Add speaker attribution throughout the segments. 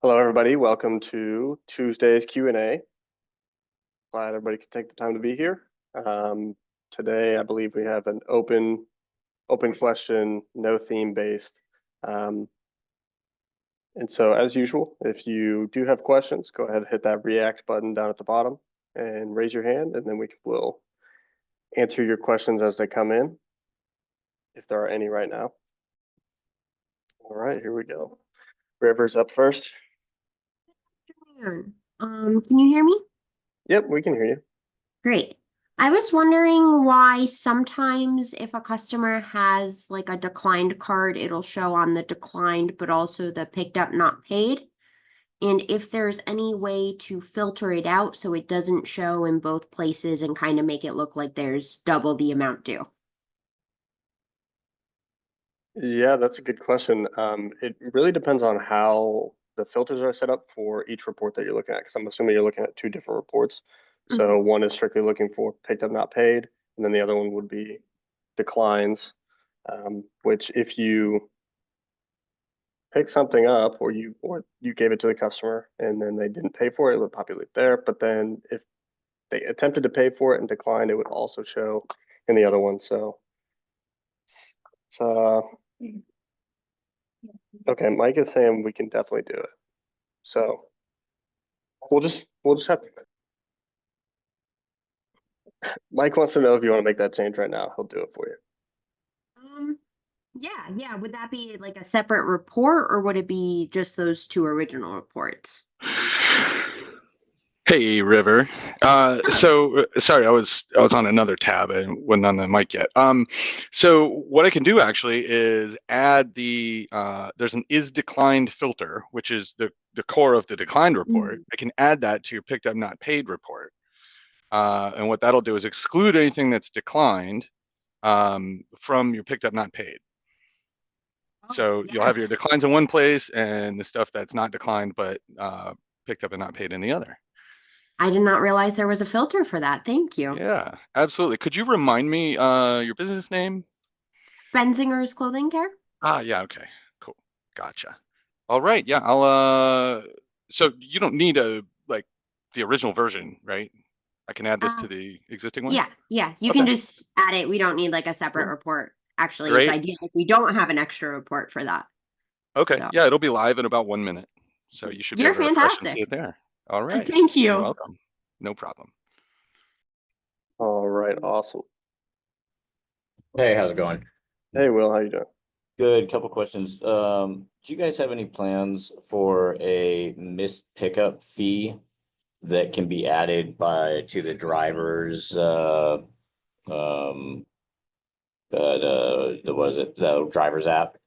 Speaker 1: Hello, everybody. Welcome to Tuesday's Q&A. Glad everybody could take the time to be here. Today, I believe we have an open question, no theme based. And so as usual, if you do have questions, go ahead and hit that react button down at the bottom and raise your hand, and then will answer your questions as they come in, if there are any right now. All right, here we go. River's up first.
Speaker 2: Can you hear me?
Speaker 1: Yep, we can hear you.
Speaker 2: Great. I was wondering why sometimes if a customer has like a declined card, it'll show on the declined, but also the picked up not paid. And if there's any way to filter it out so it doesn't show in both places and kind of make it look like there's double the amount due.
Speaker 1: Yeah, that's a good question. It really depends on how the filters are set up for each report that you're looking at, because I'm assuming you're looking at two different reports. So one is strictly looking for picked up, not paid, and then the other one would be declines, which if you pick something up or you gave it to the customer and then they didn't pay for it, it would populate there. But then if they attempted to pay for it and declined, it would also show in the other one. So it's okay, Mike is saying we can definitely do it. So we'll just have Mike wants to know if you want to make that change right now. He'll do it for you.
Speaker 2: Yeah. Would that be like a separate report or would it be just those two original reports?
Speaker 3: Hey, River. So sorry, I was on another tab and wasn't on the mic yet. So what I can do actually is add the there's an is declined filter, which is the core of the declined report. I can add that to your picked up not paid report, and what that'll do is exclude anything that's declined from your picked up not paid. So you'll have your declines in one place and the stuff that's not declined but picked up and not paid in the other.
Speaker 2: I did not realize there was a filter for that. Thank you.
Speaker 3: Yeah, absolutely. Could you remind me your business name?
Speaker 2: Benzinger's Clothing Care.
Speaker 3: Yeah, okay. Cool. Gotcha. All right. Yeah, I'll so you don't need the original version, right? I can add this to the existing one?
Speaker 2: Yeah. You can
Speaker 3: Okay.
Speaker 2: just add it. We don't need like a separate
Speaker 3: Cool.
Speaker 2: report. Actually, it's
Speaker 3: Great.
Speaker 2: ideal if we don't have an extra report for that.
Speaker 3: Okay.
Speaker 2: So
Speaker 3: Yeah, it'll be live in about 1 minute. So you should be
Speaker 2: you're
Speaker 3: able to refresh and see
Speaker 2: fantastic.
Speaker 3: it there. All right.
Speaker 2: Thank
Speaker 3: You're
Speaker 2: you.
Speaker 3: welcome. No problem.
Speaker 1: All right, awesome.
Speaker 4: Hey, how's it going?
Speaker 1: Hey, Will, how you doing?
Speaker 4: Good. Couple questions. Do you guys have any plans for a missed pickup fee that can be added to the driver's the driver's app?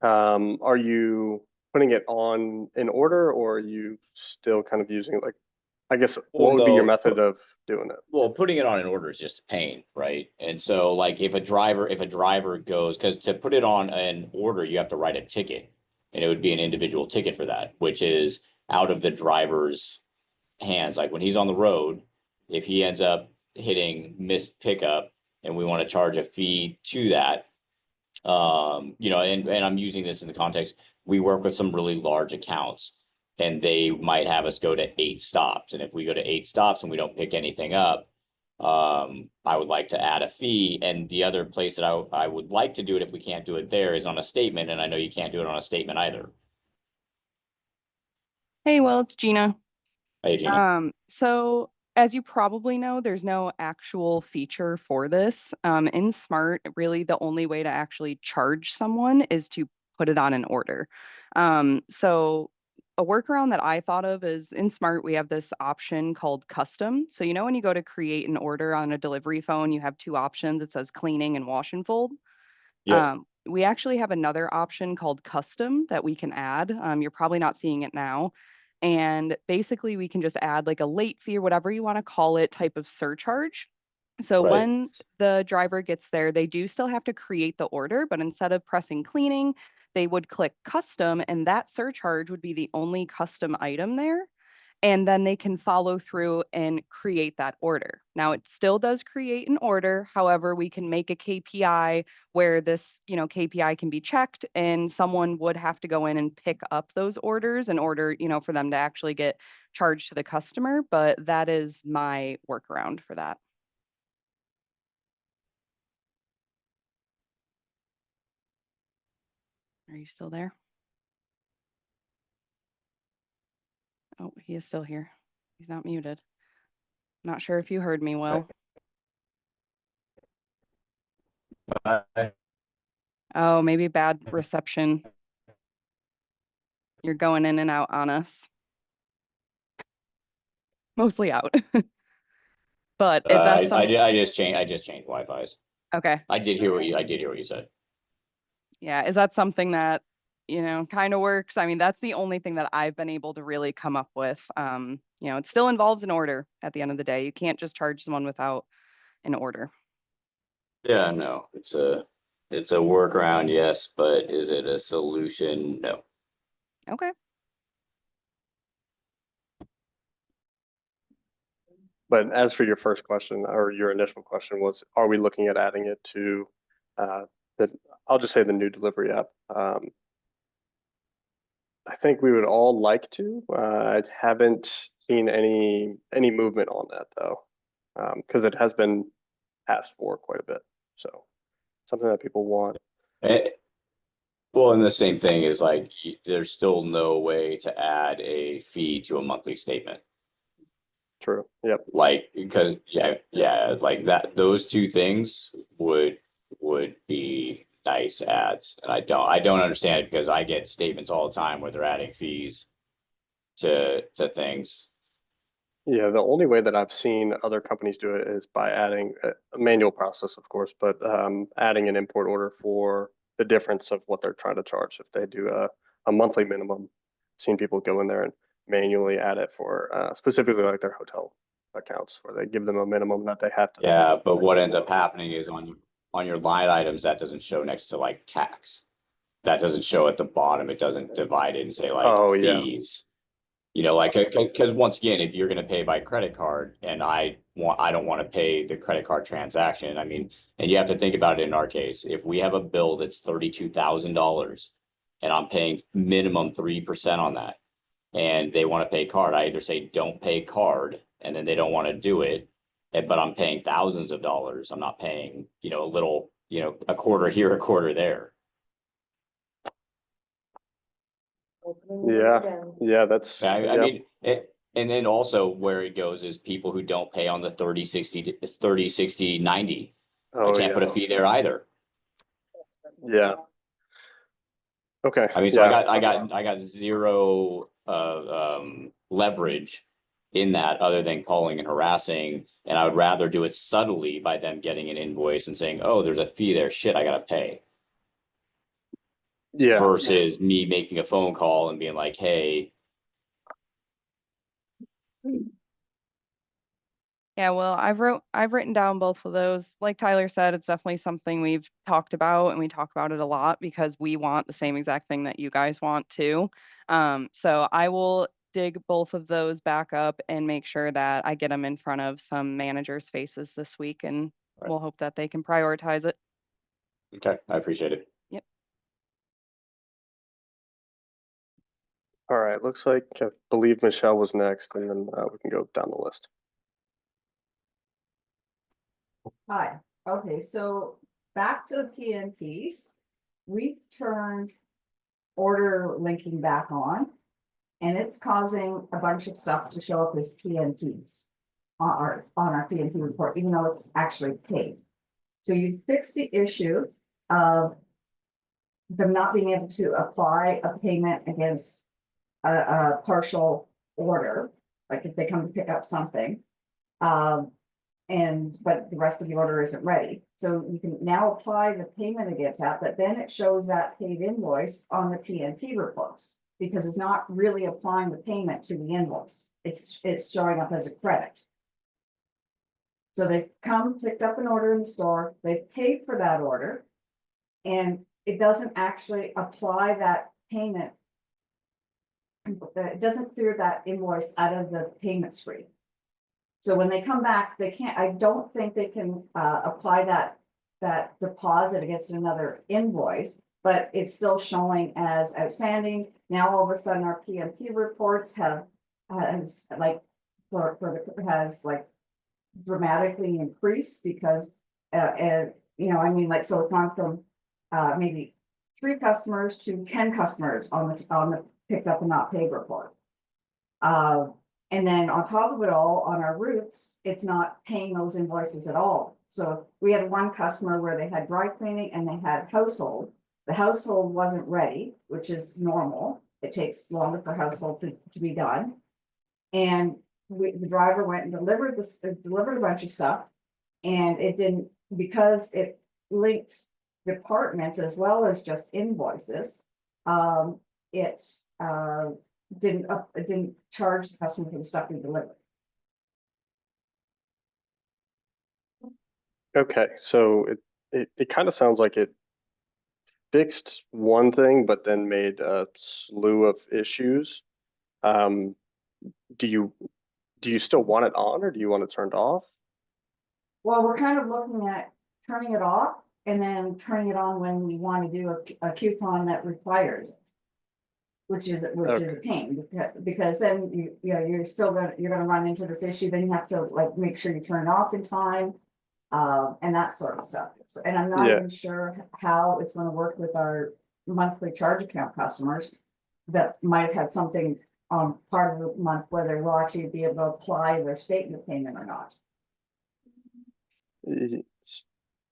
Speaker 1: Are you putting it on in order, or are you still kind of using it like, I guess, what would be your method of doing it?
Speaker 4: Well, putting it on an order is just a pain, right? And so like if a driver goes, because to put it on an order, you have to write a ticket, and it would be an individual ticket for that, which is out of the driver's hands. Like when he's on the road, if he ends up hitting missed pickup and we want to charge a fee to that, and I'm using this in the context, we work with some really large accounts and they might have us go to 8 stops. And if we go to 8 stops and we don't pick anything up, I would like to add a fee. And the other place that I would like to do it, if we can't do it there, is on a statement. And I know you can't do it on a statement either.
Speaker 5: Hey, well, it's Gina.
Speaker 4: Hey, Gina.
Speaker 5: So as you probably know, there's no actual feature for this. In Smart, really the only way to actually charge someone is to put it on an order. So a workaround that I thought of is in Smart, we have this option called custom. So when you go to create an order on a delivery phone, you have two options. It says cleaning and wash and fold.
Speaker 4: Yep.
Speaker 5: We actually have another option called custom that we can add. You're probably not seeing it now. And basically we can just add like a late fee or whatever you want to call it type of surcharge. So
Speaker 4: Right.
Speaker 5: when the driver gets there, they do still have to create the order, but instead of pressing cleaning, they would click custom and that surcharge would be the only custom item there. and then they can follow through and create that order. Now, it still does create an order. However, we can make a KPI where this, KPI can be checked, and someone would have to go in and pick up those orders in order, for them to actually get charged to the customer. But that is my workaround for that. Are you still there? Oh, he is still here. He's not muted. Not sure if you heard me, Will. Oh, maybe bad reception. You're going in and out on us. Mostly out. But if that's something,
Speaker 4: I just changed Wi-Fi's.
Speaker 5: okay.
Speaker 4: I did hear what you said.
Speaker 5: Yeah, is that something that, kind of works? I mean, that's the only thing that I've been able to really come up with. It still involves an order at the end of the day. You can't just charge someone without an order.
Speaker 4: Yeah, no, it's a workaround, yes, but is it a solution? No.
Speaker 5: Okay.
Speaker 1: But as for your first question, or your initial question was, are we looking at adding it to I'll just say the new delivery app. I think we would all like to. I haven't seen any movement on that though, because it has been asked for quite a bit. So something that people want.
Speaker 4: Well, and the same thing is like, there's still no way to add a fee to a monthly statement.
Speaker 1: True. Yep.
Speaker 4: Like, because yeah, like that, those two things would be nice adds. And I don't understand it, because I get statements all the time where they're adding fees to things.
Speaker 1: Yeah, the only way that I've seen other companies do it is by adding a manual process, of course, but adding an import order for the difference of what they're trying to charge. If they do a monthly minimum, I've seen people go in there and manually add it for specifically like their hotel accounts, where they give them a minimum that they have to.
Speaker 4: Yeah, but what ends up happening is on your line items, that doesn't show next to like tax. That doesn't show at the bottom. It doesn't divide it and say like fees. Like, because once again, if you're going to pay by credit card and I don't want to pay the credit card transaction. I mean, and you have to think about it in our case. If we have a bill that's $32,000 and I'm paying minimum 3% on that, and they want to pay card, I either say don't pay card, and then they don't want to do it, but I'm paying thousands of dollars. I'm not paying, a little, a quarter here, a quarter there.
Speaker 1: Yeah, that's.
Speaker 4: I mean, and then also where it goes is people who don't pay on the 30, 60, 90. I can't put a fee there either.
Speaker 1: Yeah. Okay.
Speaker 4: I mean, so I got zero leverage in that, other than calling and harassing, and I would rather do it subtly by them getting an invoice and saying, oh, there's a fee there, shit, I gotta pay.
Speaker 1: Yeah.
Speaker 4: Versus me making a phone call and being like, hey.
Speaker 5: Yeah, well, I've written down both of those. Like Tyler said, it's definitely something we've talked about, and we talk about it a lot because we want the same exact thing that you guys want too. So I will dig both of those back up and make sure that I get them in front of some managers' faces this week, and we'll hope that they can prioritize it.
Speaker 4: Okay, I appreciate it.
Speaker 5: Yep.
Speaker 1: All right, looks like I believe Michelle was next, and then we can go down the list.
Speaker 6: Hi, okay, so back to the PNPs, we've turned order linking back on, and it's causing a bunch of stuff to show up as PNPs on our PNP report, even though it's actually paid. So you fix the issue of them not being able to apply a payment against a partial order, like if they come to pick up something. But the rest of the order isn't ready. So you can now apply the payment against that, but then it shows that paid invoice on the PNP reports, because it's not really applying the payment to the invoice. It's showing up as a credit. So they've come, picked up an order in the store, they've paid for that order, and it doesn't actually apply that payment it doesn't clear that invoice out of the payment screen. So when they come back, they can't, I don't think they can apply that deposit against another invoice, but it's still showing as outstanding. Now, all of a sudden, our PMP reports has dramatically increased because, you know, I mean, like, so it's gone from maybe 3 customers to 10 customers on the picked up and not paid report. And then on top of it all, on our routes, it's not paying those invoices at all. So we had one customer where they had dry cleaning and they had household. The household wasn't ready, which is normal. It takes longer for household to be done. And the driver went and delivered a bunch of stuff. And it didn't, because it linked departments as well as just invoices. It didn't charge the customer for the stuff we delivered.
Speaker 1: Okay, so it kind of sounds like it fixed one thing, but then made a slew of issues. Do you still want it on, or do you want it turned off?
Speaker 6: Well, we're kind of looking at turning it off and then turning it on when we want to do a coupon that requires it. Which is a pain, because then you know, you're gonna run into this issue, then you have to like make sure you turn it off in time. And that sort of stuff. So, and I'm not even sure how it's gonna work with our monthly charge account customers that might have had something on part of the month where they will actually be able to apply their statement payment or not.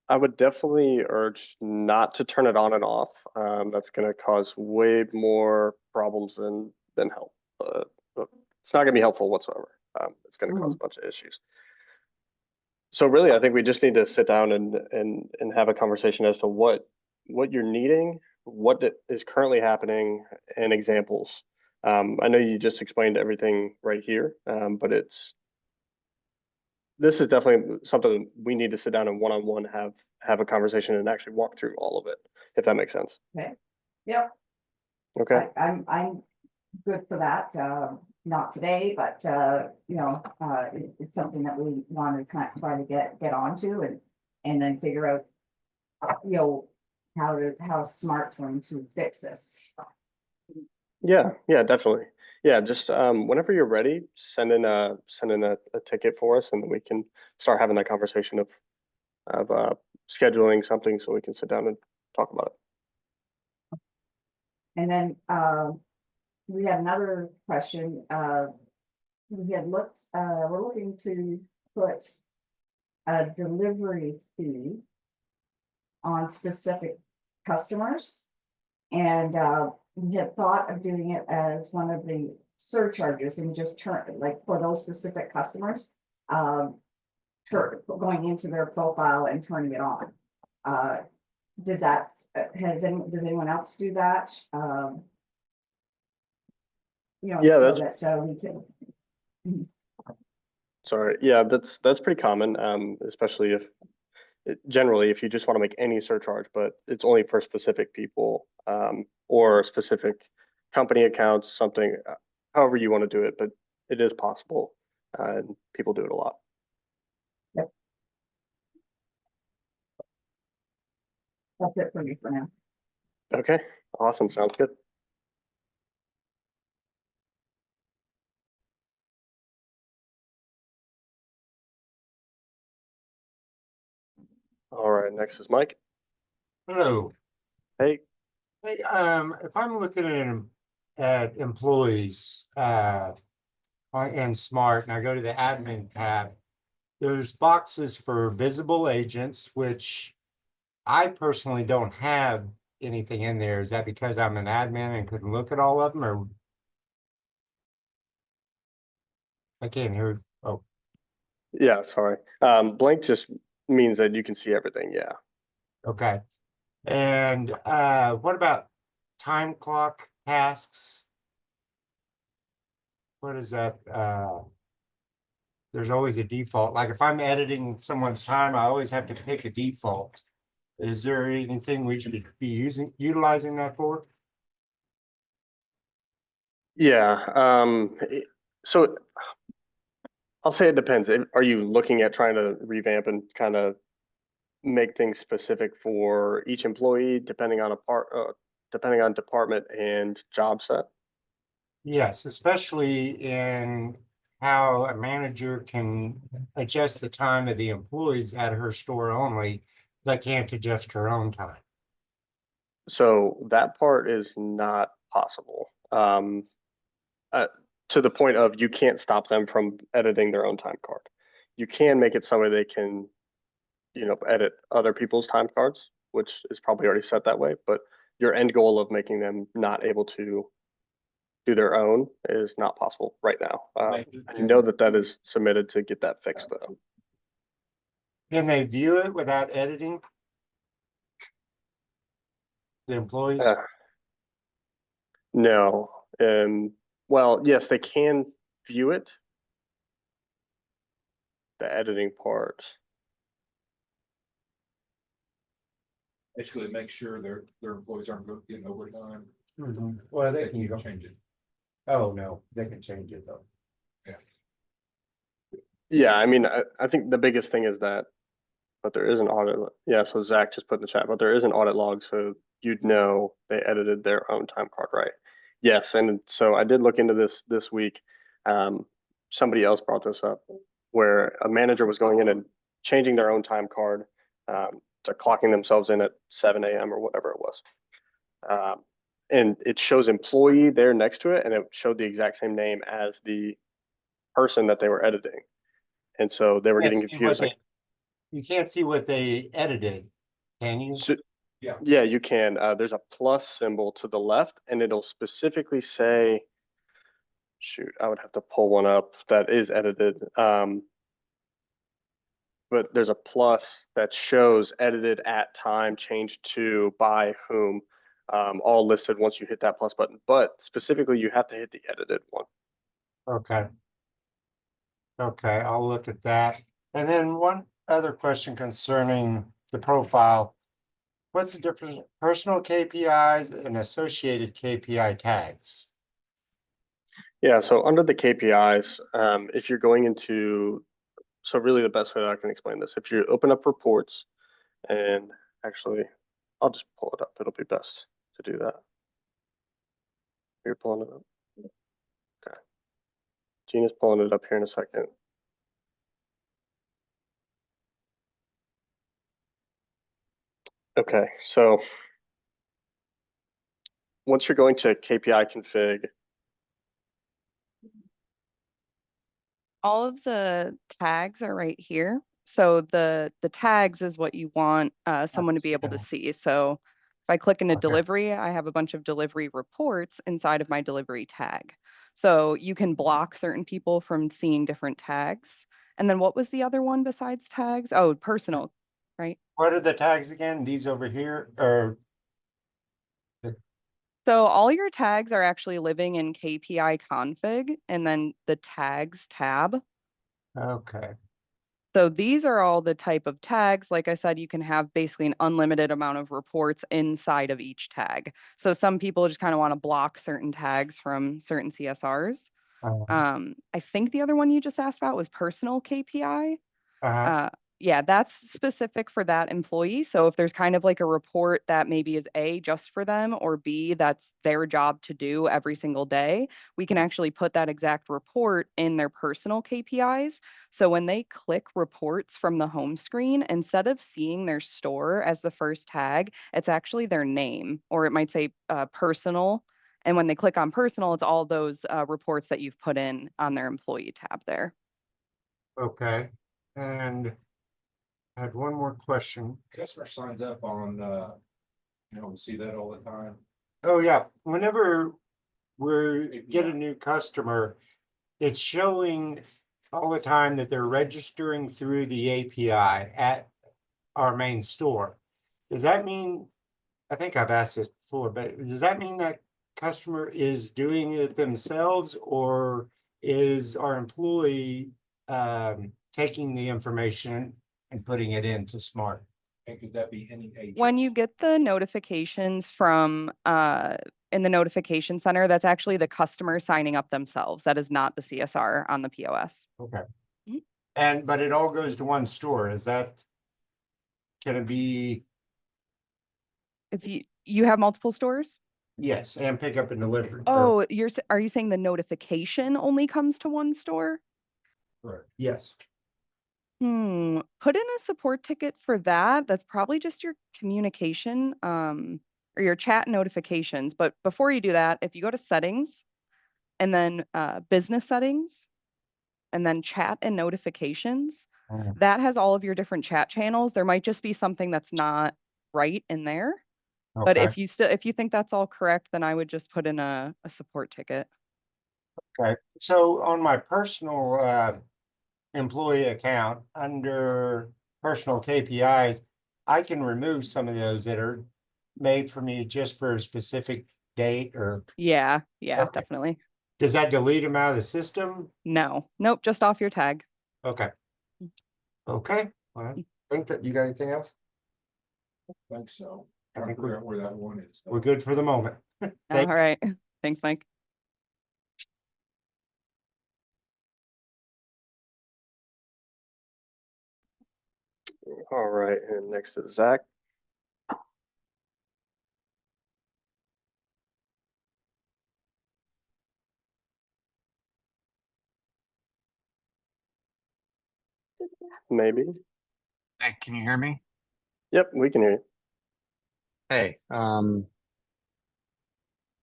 Speaker 1: I would definitely urge not to turn it on and off. That's going to cause way more problems than help. But it's not going to be helpful whatsoever. It's going to cause a bunch of issues. So really, I think we just need to sit down and have a conversation as to what you're needing, what is currently happening, and examples. I know you just explained everything right here, but this is definitely something we need to sit down and one-on-one have a conversation and actually walk through all of it, if that makes sense.
Speaker 6: Okay. Yep.
Speaker 1: Okay.
Speaker 6: I'm good for that. Not today, but you know, it's something that we want to kind of try to get onto and then figure out, you know, how Smart's going to fix this.
Speaker 1: Yeah, definitely. Yeah, just whenever you're ready, send in a ticket for us, and then we can start having that conversation of scheduling something so we can sit down and talk about it.
Speaker 6: And then we had another question. We had we're looking to put a delivery fee on specific customers. And we had thought of doing it as one of the surcharges and just turn, like for those specific customers, going into their profile and turning it on. Does anyone else do that? You know,
Speaker 1: Yeah,
Speaker 6: so that we can.
Speaker 1: Sorry. Yeah, that's pretty common, especially generally if you just want to make any surcharge, but it's only for specific people or specific company accounts, something, however you want to do it, but it is possible and people do it a lot.
Speaker 6: Yep. That's it for me for now.
Speaker 1: Okay, awesome. Sounds good. All right, next is Mike.
Speaker 7: Hello.
Speaker 1: Hey.
Speaker 7: Hey, if I'm looking at employees in Smart and I go to the admin tab, there's boxes for visible agents, which I personally don't have anything in there. Is that because I'm an admin and couldn't look at all of them, or I can't hear? Oh,
Speaker 1: Yeah, sorry. Blank just means that you can see everything. Yeah.
Speaker 7: okay. And what about time clock tasks? What is that? There's always a default. Like if I'm editing someone's time, I always have to pick a default. Is there anything we should be utilizing that for?
Speaker 1: Yeah, so I'll say it depends. Are you looking at trying to revamp and kind of make things specific for each employee, depending on department and job set?
Speaker 7: Yes, especially in how a manager can adjust the time of the employees at her store only, but can't adjust her own time.
Speaker 1: So that part is not possible. Uh, to the point of you can't stop them from editing their own time card. You can make it so way they can, edit other people's time cards, which is probably already set that way. But your end goal of making them not able to do their own is not possible right now. I know that is submitted to get that fixed though.
Speaker 7: Can they view it without editing? The employees?
Speaker 1: No, well, yes, they can view it. The editing part.
Speaker 8: Basically make sure their employees aren't getting overtime.
Speaker 7: Well,
Speaker 8: They can change it.
Speaker 7: Oh, no, they can change it though.
Speaker 1: Yeah, I mean, I think the biggest thing is that, but there is an audit. Yeah, so Zach just put in the chat, but there is an audit log, so you'd know they edited their own time card, right? Yes, and so I did look into this week. Somebody else brought this up where a manager was going in and changing their own time card, to clocking themselves in at 7 a.m. or whatever it was. And it shows employee there next to it, and it showed the exact same name as the person that they were editing. And so they were getting confused.
Speaker 7: You can't see what they edited, can you?
Speaker 1: So,
Speaker 8: Yeah.
Speaker 1: yeah, you can. There's a plus symbol to the left, and it'll specifically say, shoot, I would have to pull one up that is edited. But there's a plus that shows edited at time, changed to, by whom, all listed once you hit that plus button. But specifically, you have to hit the edited one.
Speaker 7: Okay. Okay, I'll look at that. And then one other question concerning the profile. What's the difference, personal KPIs and associated KPI tags?
Speaker 1: Yeah, so under the KPIs, if you're going into, so really the best way that I can explain this, if you open up reports, and actually, I'll just pull it up. It'll be best to do that. You're pulling it up. Okay. Gina's pulling it up here in a second. Okay, so once you're going to KPI config,
Speaker 5: All of the tags are right here. So the tags is what you want someone to be able to see. So if I click into
Speaker 7: Okay.
Speaker 5: delivery, I have a bunch of delivery reports inside of my delivery tag. So you can block certain people from seeing different tags. And then what was the other one besides tags? Oh, personal, right?
Speaker 7: What are the tags again? These over here or?
Speaker 5: So all your tags are actually living in KPI config and then the tags tab.
Speaker 7: Okay,
Speaker 5: So these are all the type of tags. Like I said, you can have basically an unlimited amount of reports inside of each tag. So some people just kind of want to block certain tags from certain CSRs. I think the other one you just asked about was personal KPI.
Speaker 7: uh-huh.
Speaker 5: Yeah, that's specific for that employee. So if there's kind of like a report that maybe is A, just for them, or B, that's their job to do every single day, we can actually put that exact report in their personal KPIs. So when they click reports from the home screen, instead of seeing their store as the first tag, it's actually their name, or it might say personal. And when they click on personal, it's all those reports that you've put in on their employee tab there.
Speaker 7: Okay, and I had one more question.
Speaker 8: Customer signs up on, we see that all the time.
Speaker 7: Oh, yeah, whenever we get a new customer, it's showing all the time that they're registering through the API at our main store. Does that mean, I think I've asked this before, but does that mean that customer is doing it themselves or is our employee taking the information and putting it into Smart?
Speaker 8: And could that be any agent?
Speaker 5: When you get the notifications from in the notification center, that's actually the customer signing up themselves. That is not the CSR on the POS.
Speaker 7: Okay.
Speaker 5: Mhm.
Speaker 7: But it all goes to one store, can it be,
Speaker 5: If you have multiple stores?
Speaker 7: yes, and pick up and deliver?
Speaker 5: Oh, are you saying the notification only comes to one store?
Speaker 8: Correct.
Speaker 7: Yes,
Speaker 5: Put in a support ticket for that. That's probably just your communication, or your chat notifications. But before you do that, if you go to settings and then business settings and then chat and notifications,
Speaker 7: Oh.
Speaker 5: that has all of your different chat channels. There might just be something that's not right in there. But
Speaker 7: okay,
Speaker 5: if you think that's all correct, then I would just put in a support ticket.
Speaker 7: okay. So on my personal, employee account, under personal KPIs, I can remove some of those that are made for me just for a specific date, or
Speaker 5: Yeah,
Speaker 7: Okay.
Speaker 5: definitely.
Speaker 7: does that delete them out of the system?
Speaker 5: No, nope, just off your tag.
Speaker 7: Okay. Okay, well, I think that, you got anything else?
Speaker 8: I think so.
Speaker 7: I
Speaker 8: Trying to
Speaker 7: think
Speaker 8: figure out where that one is.
Speaker 7: We're good for the moment.
Speaker 5: All
Speaker 7: Thank-
Speaker 5: right. Thanks, Mike.
Speaker 1: All right, and next is Zach. Maybe.
Speaker 9: Hey, can you hear me?
Speaker 1: Yep, we can hear you.
Speaker 9: Hey,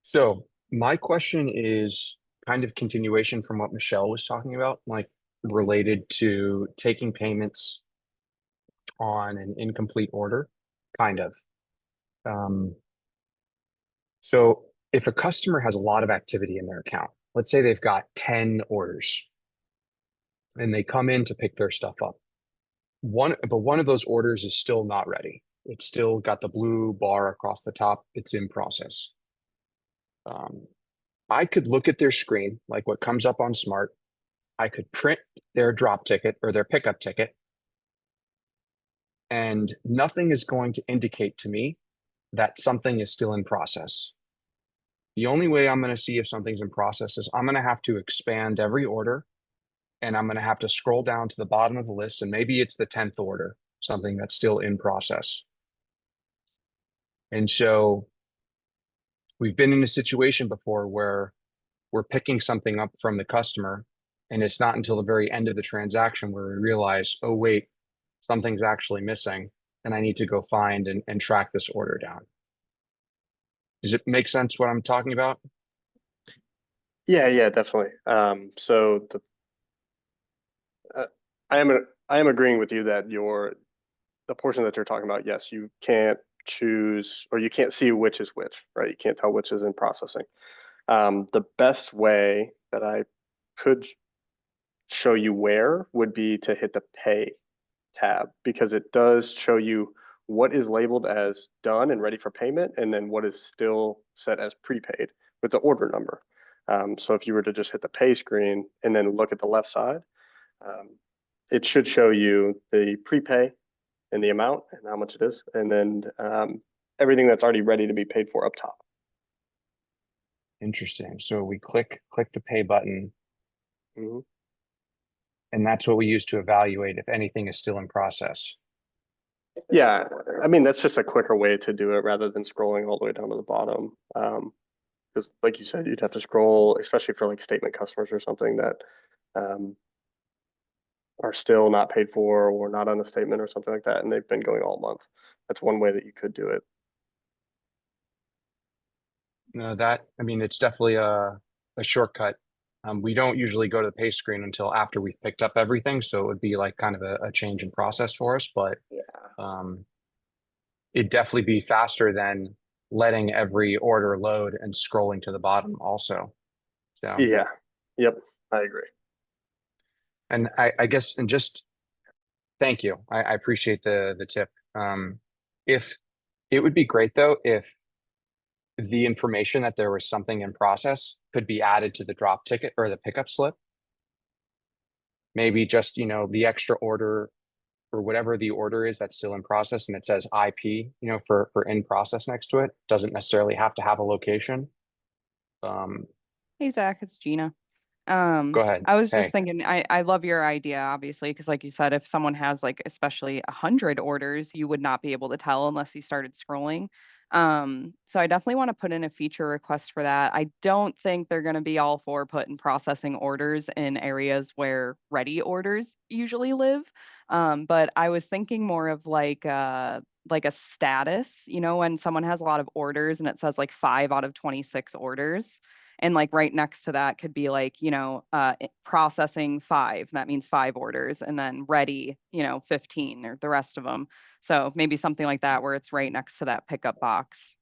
Speaker 9: so my question is kind of continuation from what Michelle was talking about, like related to taking payments on an incomplete order, kind of. So if a customer has a lot of activity in their account, let's say they've got 10 orders and they come in to pick their stuff up. But one of those orders is still not ready. It's still got the blue bar across the top. It's in process. I could look at their screen, like what comes up on Smart. I could print their drop ticket or their pickup ticket, and nothing is going to indicate to me that something is still in process. The only way I'm going to see if something's in process is I'm going to have to expand every order, and I'm going to have to scroll down to the bottom of the list, and maybe it's the 10th order, something that's still in process. And so we've been in a situation before where we're picking something up from the customer, and it's not until the very end of the transaction where we realize, oh, wait, something's actually missing, and I need to go find and track this order down. Does it make sense what I'm talking about?
Speaker 1: Yeah, definitely. So I am agreeing with you that the portion that you're talking about, yes, you can't choose, or you can't see which is which, right? You can't tell which is in processing. The best way that I could show you where would be to hit the pay tab, because it does show you what is labeled as done and ready for payment, and then what is still set as prepaid with the order number. So if you were to just hit the pay screen and then look at the left side, it should show you the prepay and the amount and how much it is, and then everything that's already ready to be paid for up top.
Speaker 9: Interesting. So we click the pay button,
Speaker 1: Mhm.
Speaker 9: and that's what we use to evaluate if anything is still in process.
Speaker 1: Yeah, I mean, that's just a quicker way to do it rather than scrolling all the way down to the bottom. Because like you said, you'd have to scroll, especially for like statement customers or something that are still not paid for or not on a statement or something like that, and they've been going all month. That's one way that you could do it.
Speaker 9: No, I mean, it's definitely a shortcut. We don't usually go to the pay screen until after we've picked up everything, so it would be like kind of a change in process for us, but it'd definitely be faster than letting every order load and scrolling to the bottom also. So
Speaker 1: Yeah, yep, I agree.
Speaker 9: and I guess, and just thank you. I appreciate the tip. If it would be great though, if the information that there was something in process could be added to the drop ticket or the pickup slip. Maybe just, the extra order for whatever the order is that's still in process and it says IP, for in process next to it, doesn't necessarily have to have a location.
Speaker 5: Hey, Zach, it's Gina.
Speaker 9: Go ahead.
Speaker 5: I was just
Speaker 9: Hey.
Speaker 5: thinking, I love your idea, obviously, because like you said, if someone has like especially 100 orders, you would not be able to tell unless you started scrolling. So I definitely want to put in a feature request for that. I don't think they're going to be all for putting processing orders in areas where ready orders usually live. But I was thinking more of like a status, when someone has a lot of orders and it says like 5 out of 26 orders. And like right next to that could be like, processing 5. That means 5 orders, and then ready, 15 or the rest of them. So maybe something like that where it's right next to that pickup box.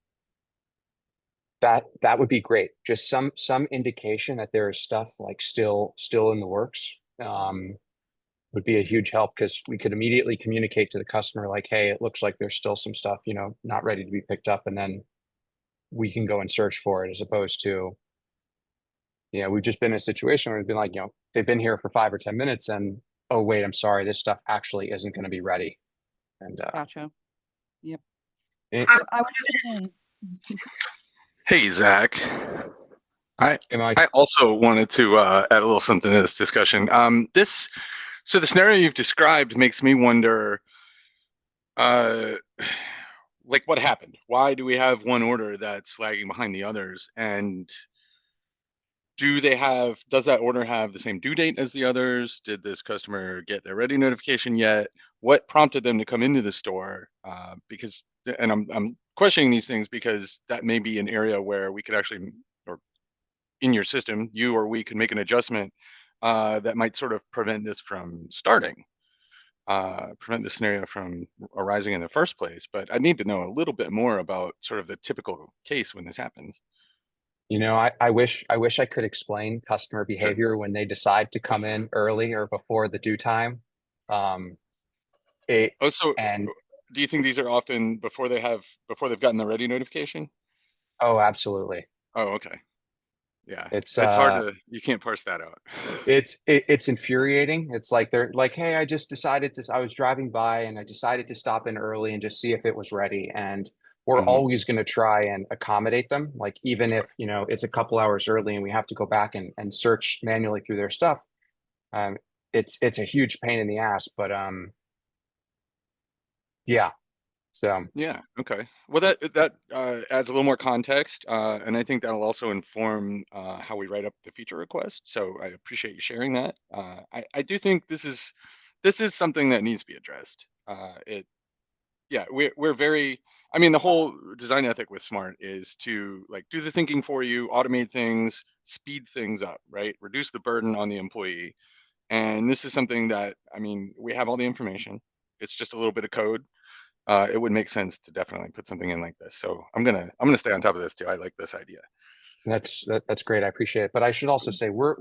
Speaker 9: That would be great. Just some indication that there is stuff like still in the works. Would be a huge help because we could immediately communicate to the customer like, hey, it looks like there's still some stuff, not ready to be picked up, and then we can go and search for it, as opposed to, we've just been in a situation where we've been like, they've been here for 5 or 10 minutes and, oh, wait, I'm sorry, this stuff actually isn't going to be ready. And
Speaker 5: Gotcha. Yep.
Speaker 9: it,
Speaker 5: I would.
Speaker 3: Hey, Zach. I
Speaker 9: am I
Speaker 3: also wanted to add a little something to this discussion. So the scenario you've described makes me wonder, like what happened? Why do we have one order that's lagging behind the others? And does that order have the same due date as the others? Did this customer get their ready notification yet? What prompted them to come into the store? And I'm questioning these things because that may be an area where we could actually, or in your system, you or we could make an adjustment that might sort of prevent this from starting, prevent the scenario from arising in the first place. But I need to know a little bit more about sort of the typical case when this happens.
Speaker 9: I wish I could explain customer behavior when they decide to come in early or before the due time.
Speaker 3: Do you think these are often before they've gotten the ready notification?
Speaker 9: Oh, absolutely.
Speaker 3: Oh, okay. Yeah.
Speaker 9: It's
Speaker 3: hard you can't parse that out.
Speaker 9: it's infuriating. It's like they're like, hey, I was driving by and I decided to stop in early and just see if it was ready. And we're always going to try and accommodate them. Like, even if, it's a couple hours early and we have to go back and search manually through their stuff. It's a huge pain in the ass, but yeah. So
Speaker 3: Yeah. Okay. Well, that adds a little more context, and I think that'll also inform how we write up the feature request. So I appreciate you sharing that. I do think this is something that needs to be addressed. We're very. I mean, the whole design ethic with Smart is to like do the thinking for you, automate things, speed things up, right? Reduce the burden on the employee. And this is something that, I mean, we have all the information. It's just a little bit of code. It would make sense to definitely put something in like this. So I'm gonna stay on top of this too. I like this idea.
Speaker 9: that's great. I appreciate it. But I should also say we're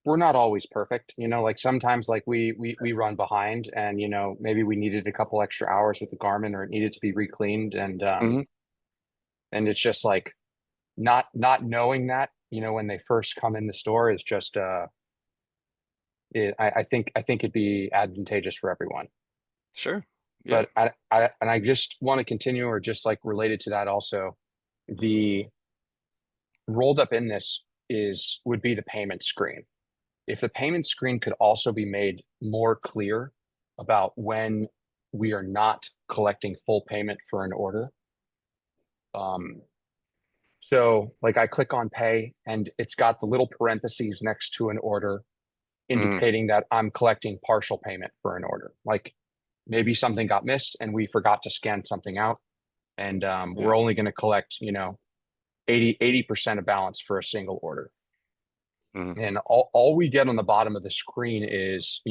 Speaker 9: not always perfect. Like sometimes like we run behind and maybe we needed a couple extra hours with the garment or it needed to be re-cleaned and it's just like not knowing that, when they first come in the store is just I think it'd be advantageous for everyone.
Speaker 3: Sure. Yeah.
Speaker 9: But I just want to continue, or just like related to that also, the rolled up in this would be the payment screen. If the payment screen could also be made more clear about when we are not collecting full payment for an order. So like I click on pay and it's got the little parentheses next to an order indicating that I'm collecting partial payment for an order. Like maybe something got missed and we forgot to scan something out. And we're only going to collect, 80% of balance for a single order. And all we get on the bottom of the screen is,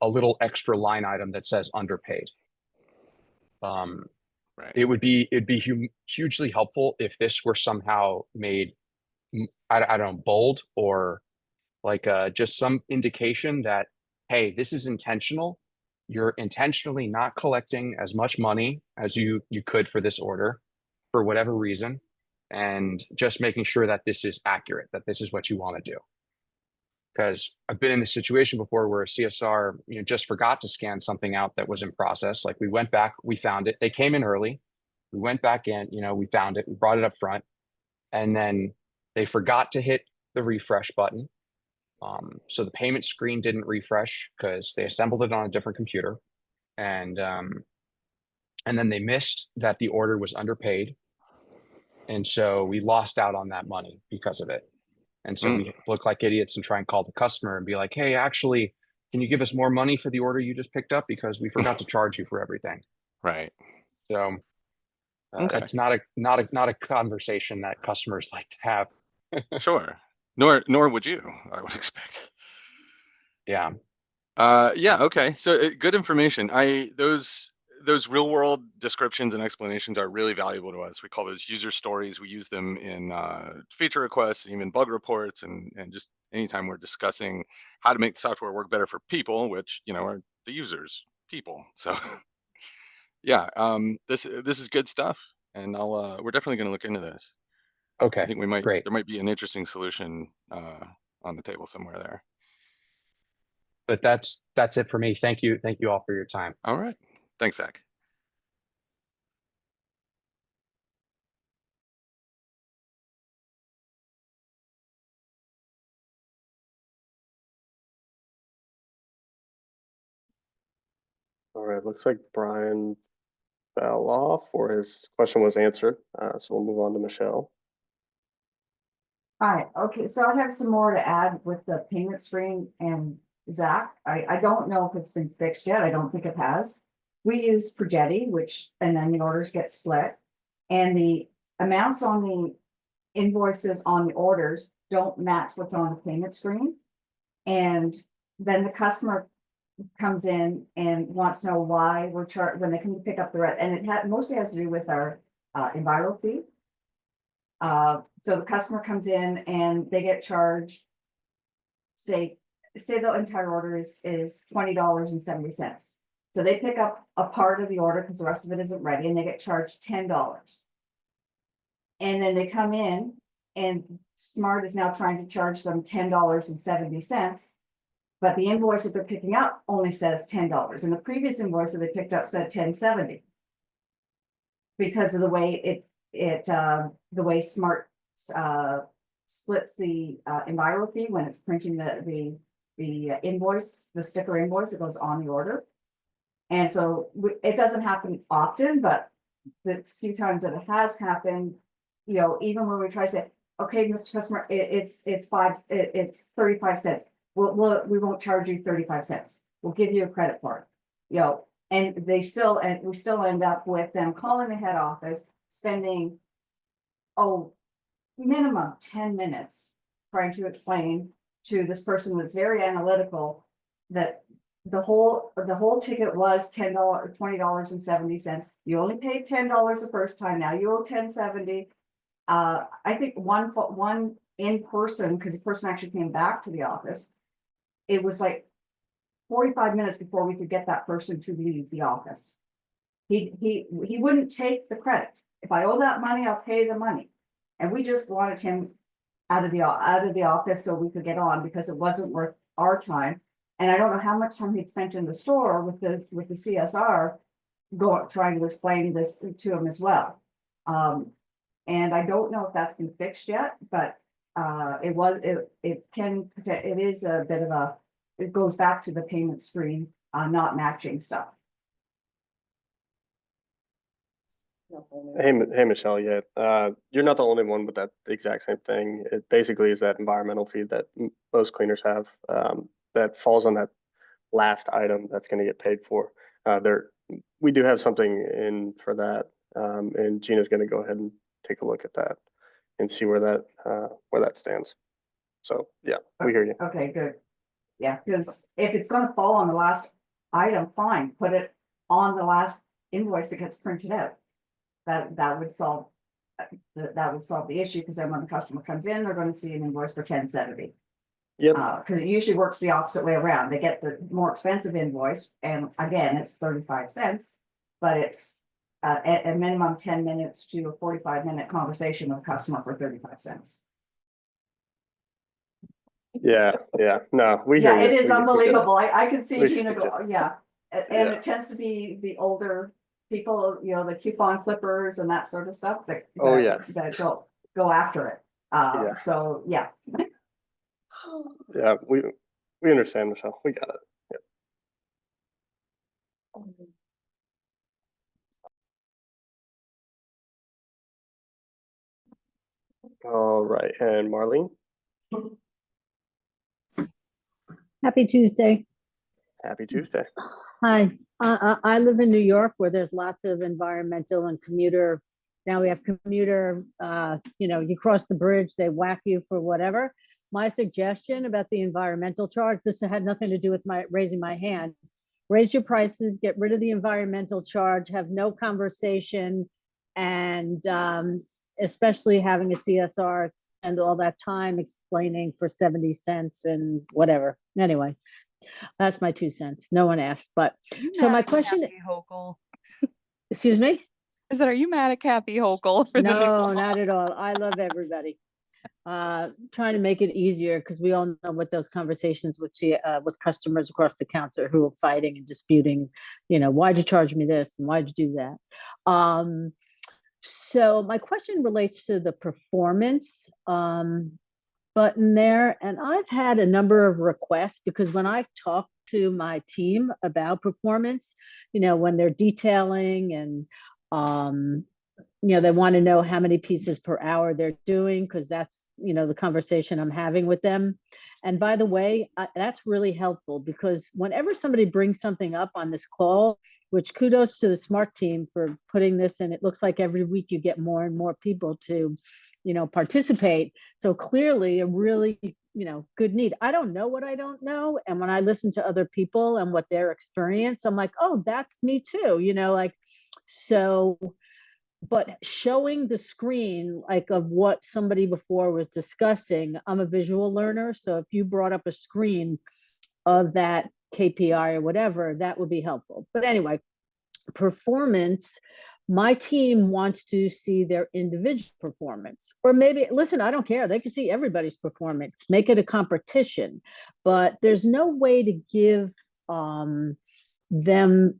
Speaker 9: a little extra line item that says underpaid.
Speaker 3: Right.
Speaker 9: It'd be hugely helpful if this were somehow made, I don't know, bold, or like just some indication that, hey, this is intentional. You're intentionally not collecting as much money as you could for this order for whatever reason, and just making sure that this is accurate, that this is what you want to do. Because I've been in a situation before where a CSR, just forgot to scan something out that was in process. Like we went back, we found it. They came in early. We went back in, we found it, we brought it up front, and then they forgot to hit the refresh button. So the payment screen didn't refresh because they assembled it on a different computer. And then they missed that the order was underpaid. And so we lost out on that money because of it. And so we look like idiots and try and call the customer and be like, hey, actually, can you give us more money for the order you just picked up? Because we forgot to charge you for everything.
Speaker 3: Right.
Speaker 9: So
Speaker 3: Okay.
Speaker 9: it's not a conversation that customers like to have.
Speaker 3: Sure. Nor would you, I would expect.
Speaker 9: Yeah.
Speaker 3: Yeah. Okay. So good information. Those real world descriptions and explanations are really valuable to us. We call those user stories. We use them in feature requests, even bug reports, and just anytime we're discussing how to make the software work better for people, which are the users, people. So yeah, this is good stuff, and we're definitely going to look into this.
Speaker 9: Okay.
Speaker 3: I think
Speaker 9: Great.
Speaker 3: there might be an interesting solution on the table somewhere there.
Speaker 9: But that's it for me. Thank you all for your time.
Speaker 3: All right. Thanks, Zach.
Speaker 1: All right, looks like Brian fell off or his question was answered. So we'll move on to Michelle.
Speaker 6: All right, okay, so I have some more to add with the payment screen and Zach. I don't know if it's been fixed yet. I don't think it has. We use Progetti, and then the orders get split. And the amounts on the invoices on the orders don't match what's on the payment screen. And then the customer comes in and wants to know why we're charged when they come to pick up the rent. And it mostly has to do with our enviro fee. So the customer comes in and they get charged, say the entire order is $20.70. So they pick up a part of the order because the rest of it isn't ready and they get charged $10. And then they come in and Smart is now trying to charge them $10.70. But the invoice that they're picking up only says $10. And the previous invoice that they picked up said $10.70. Because of the way the way Smart splits the enviro fee when it's printing the invoice, the sticker invoice that goes on the order. And so it doesn't happen often, but the few times that it has happened, even when we try to say, okay, Mr. Customer, it's 35 cents. We won't charge you 35 cents. We'll give you a credit for it. And we still end up with them calling the head office, spending minimum 10 minutes trying to explain to this person that's very analytical that the whole ticket was $20.70. You only paid $10 the first time. Now you owe $10.70. I think one in person, because the person actually came back to the office. It was like 45 minutes before we could get that person to leave the office. He wouldn't take the credit. If I owe that money, I'll pay the money. And we just wanted him out of the office so we could get on because it wasn't worth our time. And I don't know how much time he'd spent in the store with the CSR trying to explain this to him as well. And I don't know if that's been fixed yet, but it is a bit of it goes back to the payment screen not matching stuff.
Speaker 1: Hey, Michelle, yeah, you're not the only one with that exact same thing. It basically is that environmental fee that most cleaners have that falls on that last item that's going to get paid for. We do have something in for that, and Gina's going to go ahead and take a look at that and see where that stands. So yeah, we hear you.
Speaker 6: Okay, good. Yeah, because if it's going to fall on the last item, fine, put it on the last invoice that gets printed out. That would solve the issue, because then when the customer comes in, they're going to see an invoice for $10.70.
Speaker 1: Yep.
Speaker 6: Because it usually works the opposite way around. They get the more expensive invoice, and again, it's 35 cents, but it's at a minimum 10 minutes to a 45-minute conversation with a customer for 35 cents.
Speaker 1: Yeah, no, we hear
Speaker 6: Yeah,
Speaker 1: you.
Speaker 6: it is
Speaker 1: We get it.
Speaker 6: unbelievable. I can see
Speaker 1: We
Speaker 6: Gina
Speaker 1: get it.
Speaker 6: go, yeah. And
Speaker 1: Yeah.
Speaker 6: it tends to be the older people, you know, the coupon clippers and that sort of stuff that.
Speaker 1: Oh, yeah.
Speaker 6: That go after it.
Speaker 1: Yeah.
Speaker 6: So, yeah.
Speaker 1: Yeah, we understand, Michelle. We got it. All right, and Marlene,
Speaker 10: Happy Tuesday.
Speaker 1: happy Tuesday.
Speaker 10: Hi, I live in New York where there's lots of environmental and commuter. Now we have commuter, you know, you cross the bridge, they whack you for whatever. My suggestion about the environmental charge, this had nothing to do with my raising my hand. Raise your prices, get rid of the environmental charge, have no conversation, and especially having a CSR and all that time explaining for 70 cents and whatever. Anyway, that's my 2 cents. No one asked, but so my question,
Speaker 5: Kathy Hochul.
Speaker 10: excuse me?
Speaker 5: I said, are you mad at Kathy Hochul for the new
Speaker 10: No,
Speaker 5: law?
Speaker 10: not at all. I love everybody. Trying to make it easier because we all know what those conversations with customers across the counter who are fighting and disputing, you know, why'd you charge me this and why'd you do that? So my question relates to the performance button there, and I've had a number of requests because when I talk to my team about performance, you know, when they're detailing and you know, they want to know how many pieces per hour they're doing because that's, you know, the conversation I'm having with them. And by the way, that's really helpful because whenever somebody brings something up on this call, which kudos to the SMART team for putting this in, it looks like every week you get more and more people to, you know, participate. So clearly a really, you know, good need. I don't know what I don't know. And when I listen to other people and what their experience, I'm like, oh, that's me too, you know, like, so, but showing the screen like of what somebody before was discussing, I'm a visual learner. So if you brought up a screen of that KPI or whatever, that would be helpful. But anyway, performance, my team wants to see their individual performance, or maybe, listen, I don't care, they can see everybody's performance, make it a competition, but there's no way to give them,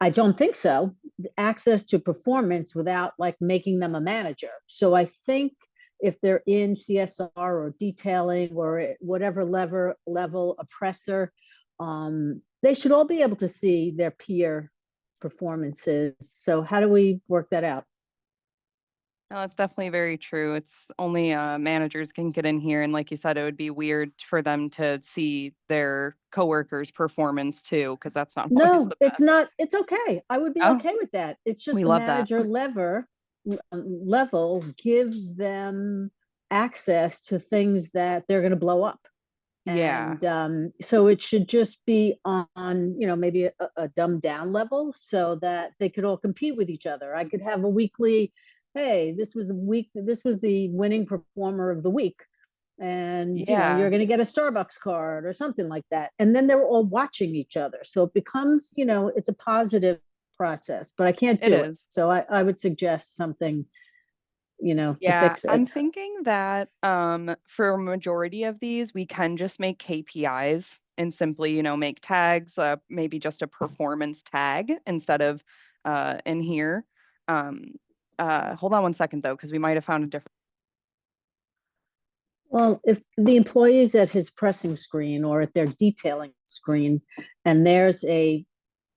Speaker 10: I don't think so, access to performance without like making them a manager. So I think if they're in CSR or detailing or whatever level oppressor, they should all be able to see their peer performances. So how do we work that out?
Speaker 5: No, it's definitely very true. It's only managers can get in here. And like you said, it would be weird for them to see their coworkers' performance too, because that's not always
Speaker 10: No,
Speaker 5: the
Speaker 10: it's
Speaker 5: best.
Speaker 10: not. It's okay. I would be
Speaker 5: Oh,
Speaker 10: okay with that. It's just
Speaker 5: we
Speaker 10: the
Speaker 5: love that.
Speaker 10: manager level gives them access to things that they're going to blow up.
Speaker 5: Yeah.
Speaker 10: And so it should just be on, you know, maybe a dumbed down level so that they could all compete with each other. I could have a weekly, hey, this was the winning performer of the week. And, you know,
Speaker 5: Yeah.
Speaker 10: you're going to get a Starbucks card or something like that. And then they're all watching each other. So it becomes, you know, it's a positive process, but I can't do it. So I would suggest something, you know, to fix it.
Speaker 5: I'm thinking that for a majority of these, we can just make KPIs and simply, you know, make tags, maybe just a performance tag instead of in here. Hold on one second though, because we might have found a different.
Speaker 10: Well, if the employee is at his pressing screen or at their detailing screen, and there's a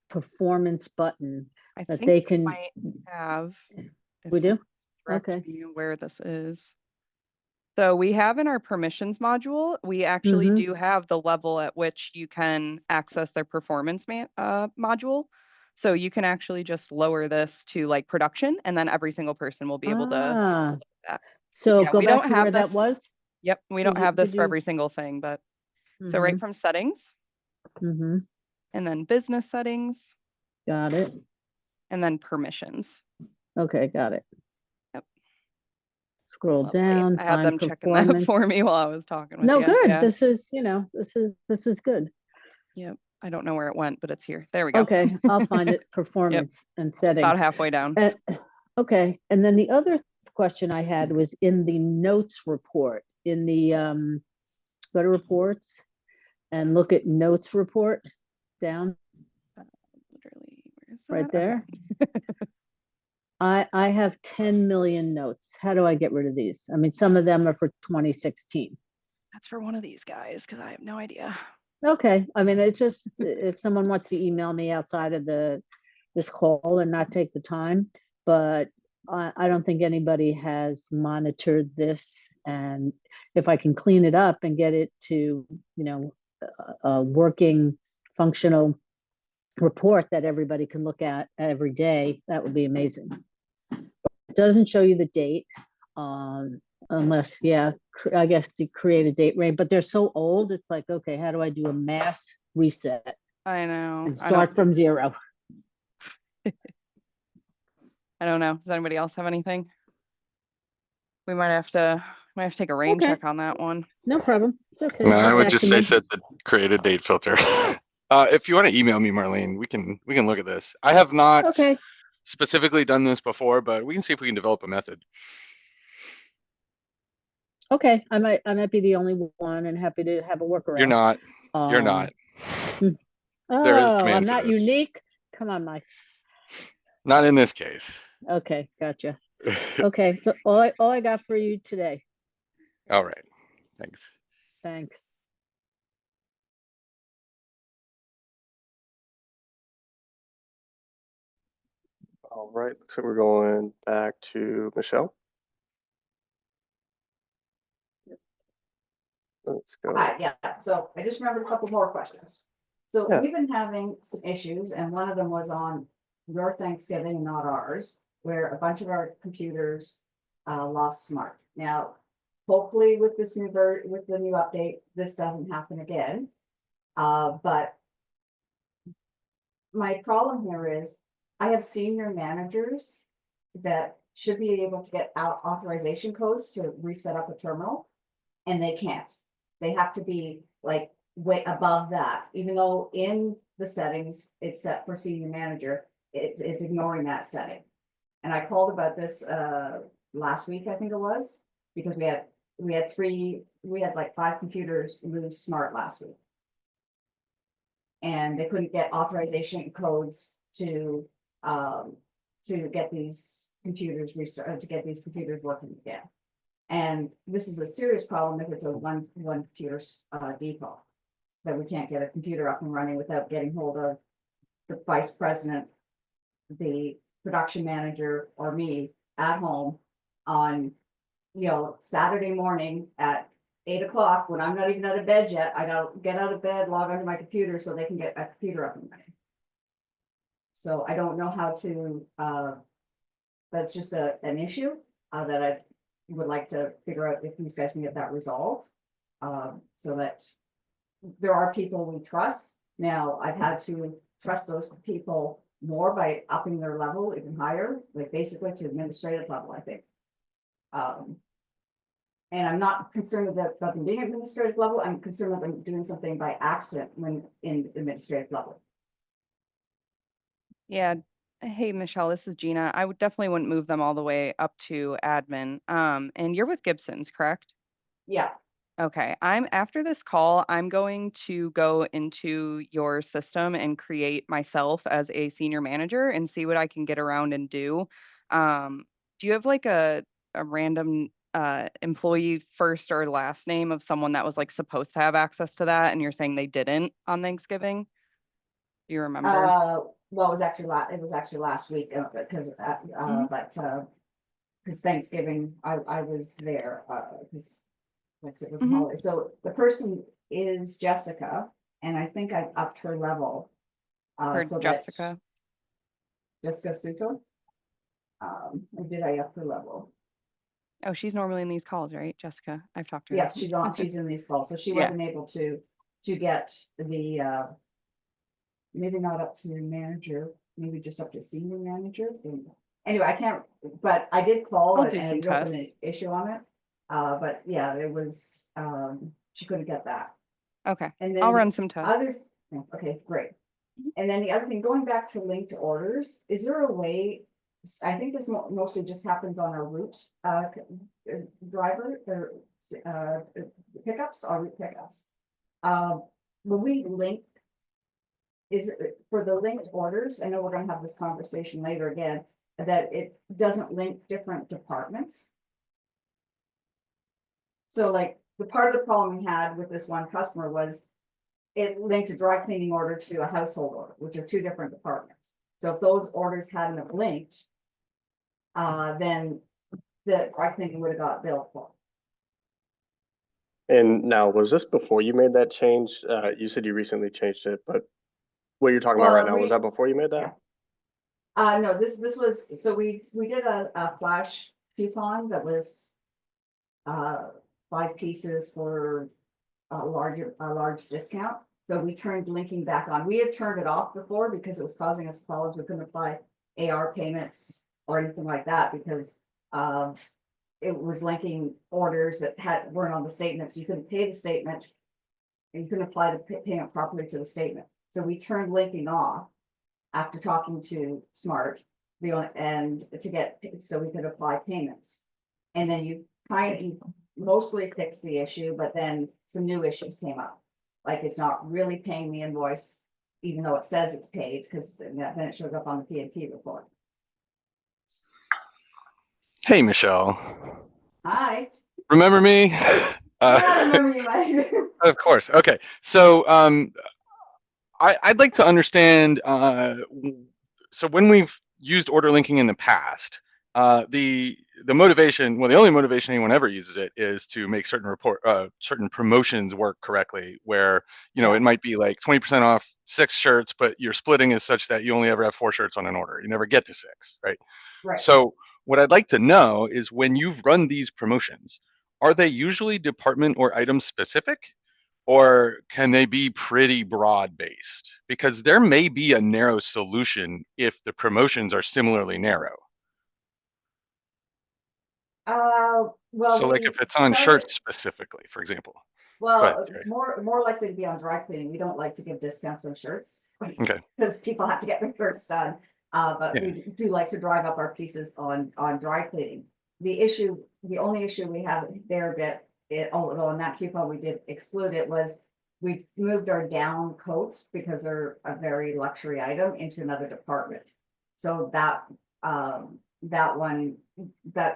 Speaker 10: performance button
Speaker 5: I
Speaker 10: that
Speaker 5: think
Speaker 10: they
Speaker 5: we
Speaker 10: can,
Speaker 5: might have. if
Speaker 10: we do?
Speaker 5: someone direct
Speaker 10: Okay.
Speaker 5: me where this is. So we have in our permissions module, we actually do have the level at which you can access their performance module. So you can actually just lower this to like production, and then every single person will be able to look at that.
Speaker 10: So
Speaker 5: Yeah,
Speaker 10: go
Speaker 5: we
Speaker 10: back
Speaker 5: don't
Speaker 10: to
Speaker 5: have
Speaker 10: where that
Speaker 5: this.
Speaker 10: was.
Speaker 5: Yep, we don't have this
Speaker 10: could
Speaker 5: for
Speaker 10: you-
Speaker 5: every single thing, but so right from settings
Speaker 10: Mm-hmm.
Speaker 5: and then business settings
Speaker 10: Got it.
Speaker 5: and then permissions.
Speaker 10: Okay, got it.
Speaker 5: Yep.
Speaker 10: Scroll
Speaker 5: Lovely.
Speaker 10: down,
Speaker 5: I had
Speaker 10: find
Speaker 5: them checking that
Speaker 10: performance.
Speaker 5: for me while I was talking with
Speaker 10: No,
Speaker 5: you.
Speaker 10: good.
Speaker 5: Yeah.
Speaker 10: This is, you know, this is good.
Speaker 5: Yep. I don't know where it went, but it's here. There we go.
Speaker 10: Okay, I'll find it. Performance and settings.
Speaker 5: About halfway down.
Speaker 10: Okay, and then the other question I had was in the notes report, in the go to reports and look at notes report down
Speaker 5: Literally, where's
Speaker 10: right
Speaker 5: that? Okay.
Speaker 10: there. I have 10 million notes. How do I get rid of these? I mean, some of them are for 2016.
Speaker 5: That's for one of these guys because I have no idea.
Speaker 10: Okay, I mean, it's just if someone wants to email me outside of this call and not take the time, but I don't think anybody has monitored this. And if I can clean it up and get it to, a working, functional report that everybody can look at every day, that would be amazing. It doesn't show you the date, unless, I guess to create a date range, but they're so old, it's like, okay, how do I do a mass reset
Speaker 5: I know.
Speaker 10: and
Speaker 5: I
Speaker 10: start from 0?
Speaker 5: don't know. Does anybody else have anything? We might have to take a rain
Speaker 10: Okay.
Speaker 5: check on that one.
Speaker 10: No problem. It's okay.
Speaker 3: No, I
Speaker 10: Get
Speaker 3: would
Speaker 10: back
Speaker 3: just
Speaker 10: to
Speaker 3: say
Speaker 10: me.
Speaker 3: set the create a date filter. If you want to email me, Marlene, we can look at this. I have not
Speaker 10: Okay,
Speaker 3: specifically done this before, but we can see if we can develop a method.
Speaker 10: okay. I might be the only one and happy to have a workaround.
Speaker 3: You're not. You're
Speaker 10: Um,
Speaker 3: not.
Speaker 10: Oh,
Speaker 3: There is demand
Speaker 10: I'm
Speaker 3: for
Speaker 10: not
Speaker 3: this.
Speaker 10: unique. Come on, Mike.
Speaker 3: Not in this case.
Speaker 10: Okay, gotcha. Okay, so all I got for you today.
Speaker 3: All right. Thanks.
Speaker 10: Thanks.
Speaker 1: All right, looks like we're going back to Michelle. Let's go.
Speaker 6: Yeah, so I just remembered a couple more questions. So
Speaker 1: Yeah.
Speaker 6: we've been having some issues, and one of them was on your Thanksgiving, not ours, where a bunch of our computers lost smart. Now, hopefully with this with the new update, this doesn't happen again. But my problem here is I have senior managers that should be able to get out authorization codes to reset up a terminal, and they can't. They have to be like way above that, even though in the settings it's set for senior manager, it's ignoring that setting. And I called about this last week, I think it was, because we had like 5 computers lose smart last week. And they couldn't get authorization codes to get these computers working again. And this is a serious problem if it's a one computer depot, that we can't get a computer up and running without getting hold of the vice president, the production manager, or me at home on, Saturday morning at 8 o'clock when I'm not even out of bed yet. I gotta get out of bed, log onto my computer so they can get a computer up and running. So I don't know how to, that's just an issue that I would like to figure out if you guys can get that resolved. So that there are people we trust. Now, I've had to trust those people more by upping their level even higher, like basically to administrative level, I think. And I'm not concerned about them being at administrative level. I'm concerned about them doing something by accident when in administrative level.
Speaker 5: Yeah. Hey, Michelle, this is Gina. I would definitely wouldn't move them all the way up to admin. And you're with Gibson's, correct?
Speaker 6: Yeah.
Speaker 5: Okay. After this call, I'm going to go into your system and create myself as a senior manager and see what I can get around and do. Do you have like a random employee first or last name of someone that was like supposed to have access to that and you're saying they didn't on Thanksgiving? Do you remember?
Speaker 6: Well, it was actually last week, because Thanksgiving, I was there, because like it was a holiday. So the person is Jessica, and I think I upped her level.
Speaker 5: For
Speaker 6: so
Speaker 5: Jessica.
Speaker 6: Jessica Suto. Or did I up her level?
Speaker 5: Oh, she's normally in these calls, right, Jessica? I've talked to her.
Speaker 6: Yes, she's in these calls, so she wasn't able to get the maybe not up to manager, maybe just up to senior manager. Anyway, I can't, but I did call
Speaker 5: I'll do some
Speaker 6: and it opened an
Speaker 5: tests.
Speaker 6: issue on it. But yeah, it was, she couldn't get that.
Speaker 5: Okay,
Speaker 6: And then
Speaker 5: I'll run some tests.
Speaker 6: Okay, great. And then the other thing, going back to linked orders, is there a way I think this mostly just happens on our route, driver, or, pickups, our route pickups. When we link, is it for the linked orders, I know we're gonna have this conversation later again, that it doesn't link different departments. So like, the part of the problem we had with this one customer was it linked a dry cleaning order to a household order, which are two different departments. So if those orders hadn't linked, then the dry cleaning would have got billed for.
Speaker 1: And now, was this before you made that change? You said you recently changed it, but what you're talking about right now, was that before you made that?
Speaker 6: No, this was, so we did a flash coupon that was 5 pieces for a large discount. So we turned linking back on. We had turned it off before because it was causing us problems. We couldn't apply AR payments or anything like that because it was linking orders that weren't on the statement. So you couldn't pay the statement and you couldn't apply the payment properly to the statement. So we turned linking off after talking to Smart, and so we could apply payments. And then you mostly fixed the issue, but then some new issues came up. Like it's not really paying the invoice, even though it says it's paid, because then it shows up on the P&P report.
Speaker 3: Hey, Michelle.
Speaker 6: Hi.
Speaker 3: Remember me?
Speaker 6: Yeah, I remember you, Mike.
Speaker 3: Of course. Okay. So I'd like to understand, so when we've used order linking in the past, the motivation, well, the only motivation anyone ever uses it is to make certain promotions work correctly, where, you know, it might be like 20% off 6 shirts, but your splitting is such that you only ever have 4 shirts on an order. You never get to 6, right?
Speaker 6: Right.
Speaker 3: So what I'd like to know is, when you've run these promotions, are they usually department or item specific? Or can they be pretty broad based? Because there may be a narrow solution if the promotions are similarly narrow.
Speaker 6: Well,
Speaker 3: So like if it's on shirts specifically, for example.
Speaker 6: well, it's more likely to be on dry cleaning. We don't like to give discounts on shirts.
Speaker 3: Okay.
Speaker 6: Because people have to get their shirts done. But
Speaker 3: Yeah.
Speaker 6: we do like to drive up our pieces on dry cleaning. The only issue we have there although in that coupon we did exclude it, was we moved our down coats because they're a very luxury item into another department. So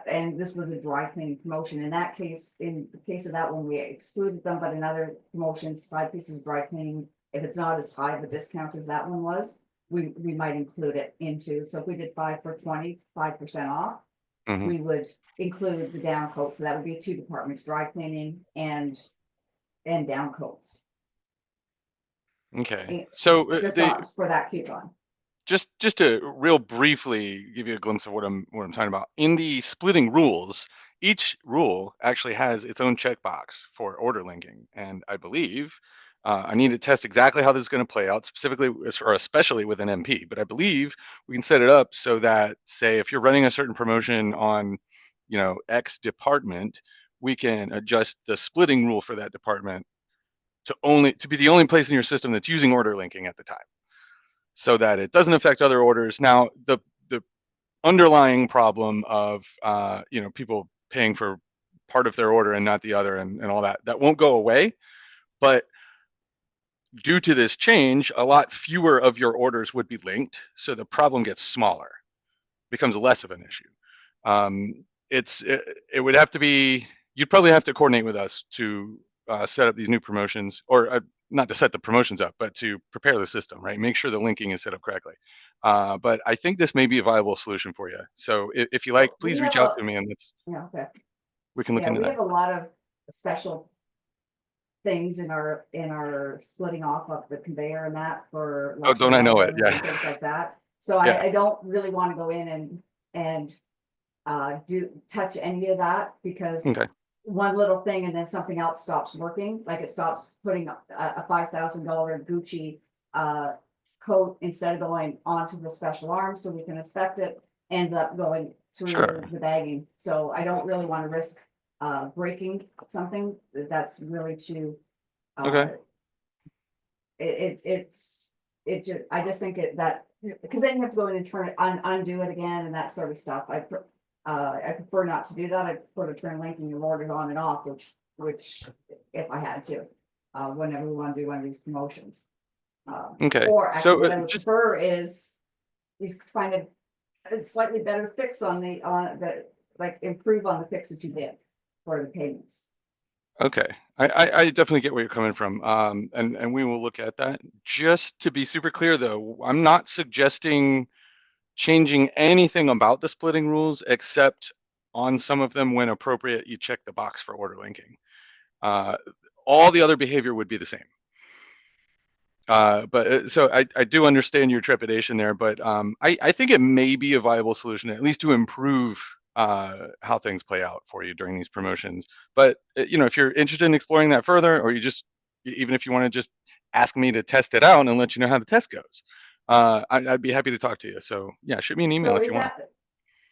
Speaker 6: and this was a dry cleaning promotion. In that case, in the case of that one, we excluded them, but in other promotions, 5 pieces of dry cleaning, if it's not as high of a discount as that one was, we might include it into. So if we did 5 for 25% off, we would include the down coats. So that would be 2 departments, dry cleaning and down coats.
Speaker 3: Okay. So
Speaker 6: Just for that coupon.
Speaker 3: just to real briefly give you a glimpse of what I'm talking about. In the splitting rules, each rule actually has its own checkbox for order linking, and I believe I need to test exactly how this is going to play out, specifically or especially with an MP. But I believe we can set it up so that, say, if you're running a certain promotion on, you know, X department, we can adjust the splitting rule for that department to be the only place in your system that's using order linking at the time, so that it doesn't affect other orders. Now, the underlying problem of you know, people paying for part of their order and not the other, and all that won't go away, but due to this change, a lot fewer of your orders would be linked, so the problem gets smaller, becomes less of an issue. It would have to be, you'd probably have to coordinate with us to set up these new promotions, or not to set the promotions up, but to prepare the system, right? Make sure the linking is set up correctly. But I think this may be a viable solution for you. So if you like, please reach out to me, and we can look into that.
Speaker 6: We have a lot of special things in our splitting off of the conveyor and that for.
Speaker 3: Oh, don't I know it?
Speaker 6: Yeah. Things like that. So
Speaker 3: yeah.
Speaker 6: I don't really want to go in and touch any of that, because one little thing and then something else stops working. Like it stops putting a $5,000 Gucci coat, instead of going onto the special arm so we can inspect it, ends up going through the bagging. So I don't really want to risk breaking something that's really too it's I just think that, because then you have to go in and turn it, undo it again and that sort of stuff. I prefer not to do that. I prefer to turn linking your orders on and off, which if I had to, whenever we want to do one of these promotions.
Speaker 3: Okay,
Speaker 6: Or actually,
Speaker 3: so
Speaker 6: what I would
Speaker 3: just
Speaker 6: prefer is find a slightly better fix like improve on the fix that you did for the payments.
Speaker 3: okay. I definitely get where you're coming from. And we will look at that. Just to be super clear, though, I'm not suggesting changing anything about the splitting rules, except on some of them, when appropriate, you check the box for order linking. All the other behavior would be the same. So I do understand your trepidation there, but I think it may be a viable solution, at least to improve how things play out for you during these promotions. But if you're interested in exploring that further, or even if you want to just ask me to test it out and let you know how the test goes, I'd be happy to talk to you. So yeah, shoot me an email
Speaker 6: So
Speaker 3: if you want.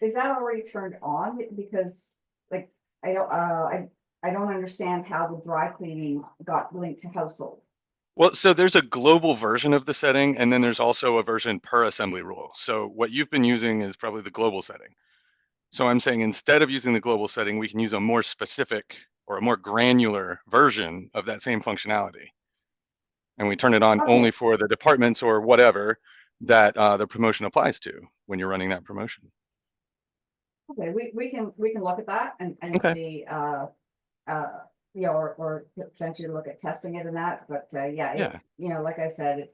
Speaker 6: is that already turned on? Because like, I don't understand how the dry cleaning got linked to household.
Speaker 3: Well, so there's a global version of the setting, and then there's also a version per assembly rule. So what you've been using is probably the global setting. So I'm saying instead of using the global setting, we can use a more specific or a more granular version of that same functionality. And we turn it on only for the departments or whatever that the promotion applies to when you're running that promotion.
Speaker 6: Okay, we can look at that and
Speaker 3: Okay.
Speaker 6: see, or potentially look at testing it and that, but
Speaker 3: Yeah.
Speaker 6: like I said,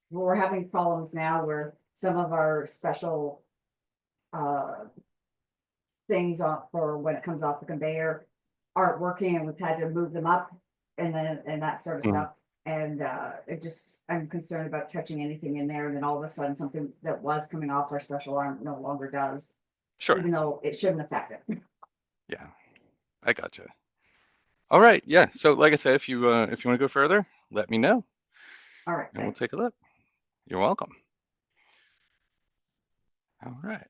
Speaker 6: we're having problems now where some of our special things for when it comes off the conveyor aren't working, and we've had to move them up and that sort of
Speaker 3: Mhm.
Speaker 6: stuff. And I'm concerned about touching anything in there, and then all of a sudden something that was coming off our special arm no longer does,
Speaker 3: Sure.
Speaker 6: even though it shouldn't affect it.
Speaker 3: Yeah, I gotcha. All right. Yeah. So like I said, if you want to go further, let me know
Speaker 6: All right,
Speaker 3: and we'll
Speaker 6: thanks.
Speaker 3: take a look. You're welcome. All right.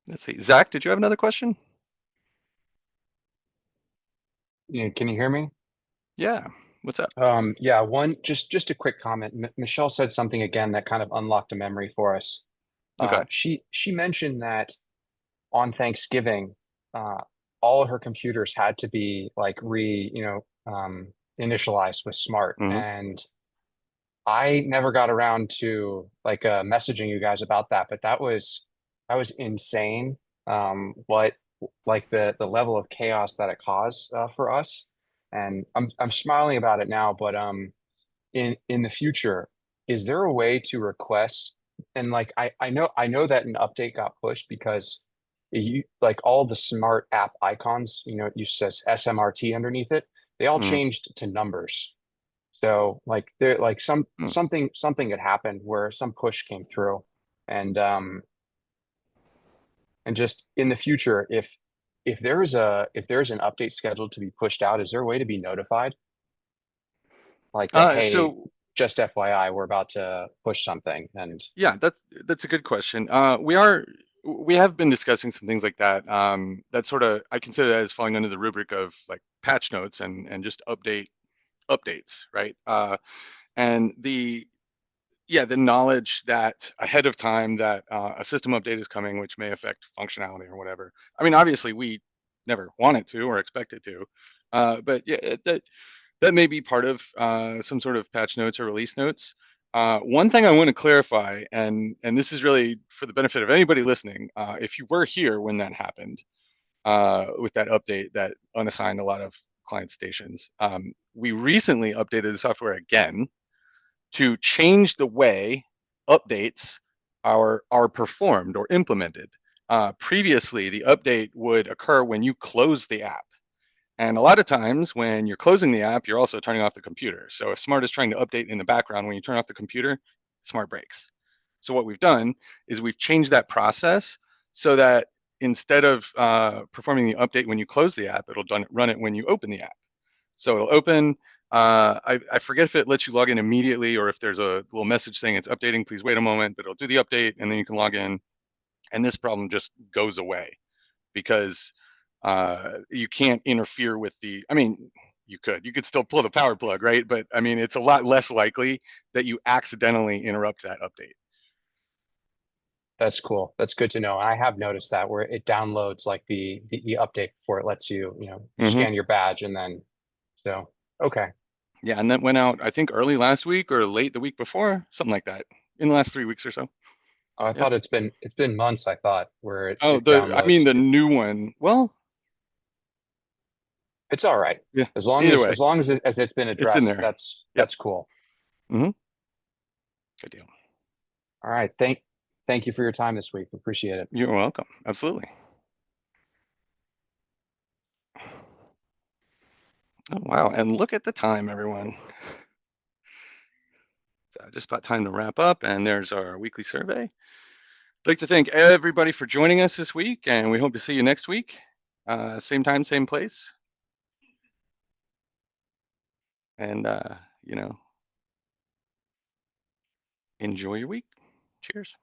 Speaker 3: Let's see. Zach, did you have another question?
Speaker 9: Yeah, can you hear me?
Speaker 3: Yeah. What's up?
Speaker 9: Yeah, just a quick comment. Michelle said something again that kind of unlocked a memory for us.
Speaker 3: Okay.
Speaker 9: She mentioned that on Thanksgiving, all of her computers had to be like initialized with Smart.
Speaker 3: Mhm.
Speaker 9: And I never got around to like messaging you guys about that, but that was insane. What like the level of chaos that it caused for us. And I'm smiling about it now, but in the future, is there a way to request? And like I know that an update got pushed because you like all the smart app icons, it says SMRT underneath it. They all
Speaker 3: Mhm.
Speaker 9: changed to numbers. So like there like
Speaker 3: Mm.
Speaker 9: something had happened where some push came through. And just in the future, if there's an update scheduled to be pushed out, is there a way to be notified? Like that, hey,
Speaker 3: So
Speaker 9: just FYI, we're about to push something. And
Speaker 3: yeah, that's a good question. We have been discussing some things like that. That sort of I consider that as falling under the rubric of like patch notes and just updates, right? And the knowledge that ahead of time that a system update is coming, which may affect functionality or whatever. I mean, obviously we never want it to or expect it to, but yeah, that may be part of some sort of patch notes or release notes. One thing I want to clarify, and this is really for the benefit of anybody listening, if you were here when that happened, with that update that unassigned a lot of client stations, we recently updated the software again to change the way updates are performed or implemented. Previously, the update would occur when you close the app. And a lot of times when you're closing the app, you're also turning off the computer. So if Smart is trying to update in the background, when you turn off the computer, Smart breaks. So what we've done is we've changed that process so that instead of performing the update when you close the app, it'll run it when you open the app. So it'll open. I forget if it lets you log in immediately or if there's a little message saying it's updating, please wait a moment, but it'll do the update and then you can log in. And this problem just goes away because You can't interfere with the, I mean, you could still pull the power plug, right? But I mean, it's a lot less likely that you accidentally interrupt that update.
Speaker 9: That's cool. That's good to know. I have noticed that where it downloads like the update before it lets you, scan your badge and then, so, okay.
Speaker 3: Yeah, and that went out, I think, early last week or late the week before, something like that, in the last 3 weeks or so.
Speaker 9: Oh, I thought it's been months, I thought, where it
Speaker 3: Oh, I
Speaker 9: downloads.
Speaker 3: mean, the new one. Well,
Speaker 9: It's all right.
Speaker 3: yeah.
Speaker 9: As long
Speaker 3: Either
Speaker 9: as
Speaker 3: way,
Speaker 9: as long as it's been
Speaker 3: it's in
Speaker 9: addressed,
Speaker 3: there.
Speaker 9: that's cool.
Speaker 3: Good deal.
Speaker 9: All right. Thank you for your time this week. Appreciate it.
Speaker 3: You're welcome. Absolutely. Oh, wow. And look at the time, everyone. So just about time to wrap up. And there's our weekly survey. I'd like to thank everybody for joining us this week, and we hope to see you next week. Same time, same place. And, enjoy your week. Cheers.